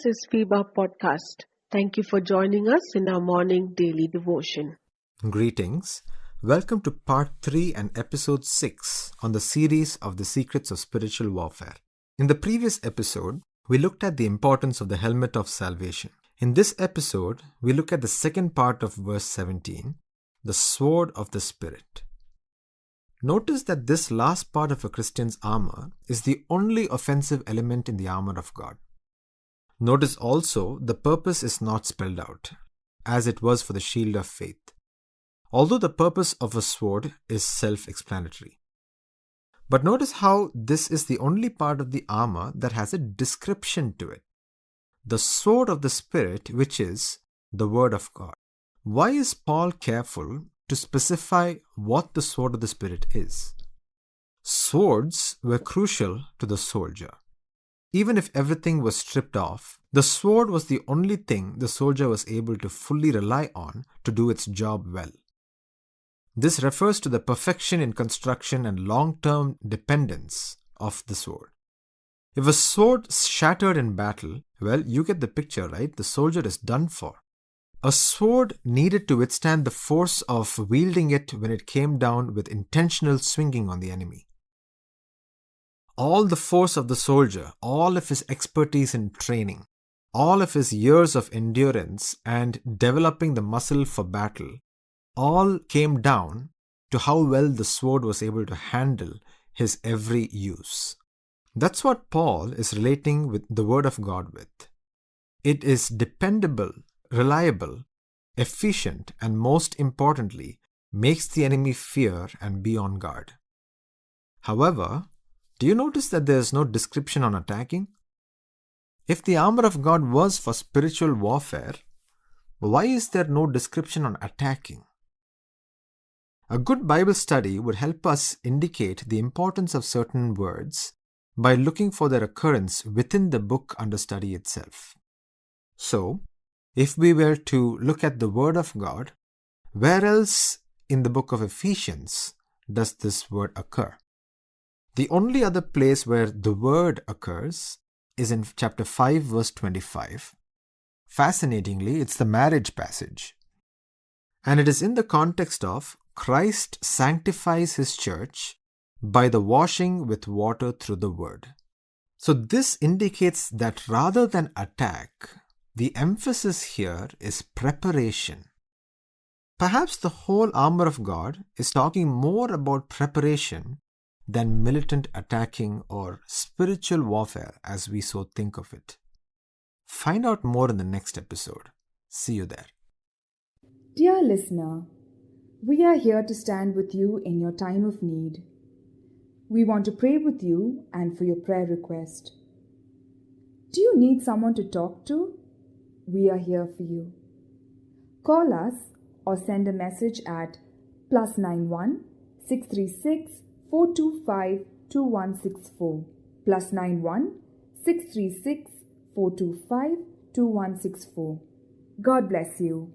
This is FIBA Podcast. Thank you for joining us in our morning daily devotion. Greetings. Welcome to part 3 and episode 6 on the series of the secrets of spiritual warfare. In the previous episode, we looked at the importance of the helmet of salvation. In this episode, we look at the second part of verse 17, the sword of the Spirit. Notice that this last part of a Christian's armor is the only offensive element in the armor of God. Notice also the purpose is not spelled out, as it was for the shield of faith, although the purpose of a sword is self-explanatory. But notice how this is the only part of the armor that has a description to it. The sword of the Spirit, which is the Word of God. Why is Paul careful to specify what the sword of the Spirit is? Swords were crucial to the soldier. Even if everything was stripped off, the sword was the only thing the soldier was able to fully rely on to do its job well. This refers to the perfection in construction and long-term dependence of the sword. If a sword shattered in battle, well, you get the picture, right? The soldier is done for. A sword needed to withstand the force of wielding it when it came down with intentional swinging on the enemy. All the force of the soldier, all of his expertise in training, all of his years of endurance and developing the muscle for battle, all came down to how well the sword was able to handle his every use. That's what Paul is relating with the Word of God with. It is dependable, reliable, efficient, and most importantly, makes the enemy fear and be on guard. However, do you notice that there is no description on attacking? If the armor of God was for spiritual warfare, why is there no description on attacking? A good Bible study would help us indicate the importance of certain words by looking for their occurrence within the book under study itself. So, if we were to look at the Word of God, where else in the book of Ephesians does this word occur? The only other place where the word occurs is in chapter 5, verse 25. Fascinatingly, it's the marriage passage. And it is in the context of Christ sanctifies his church by the washing with water through the word. So this indicates that rather than attack, the emphasis here is preparation. Perhaps the whole armor of God is talking more about preparation than militant attacking or spiritual warfare as we so think of it. Find out more in the next episode. See you there. Dear listener, we are here to stand with you in your time of need. We want to pray with you and for your prayer request. Do you need someone to talk to? We are here for you. Call us or send a message at +91 636 425 2164 +91 636 425 2164. God bless you.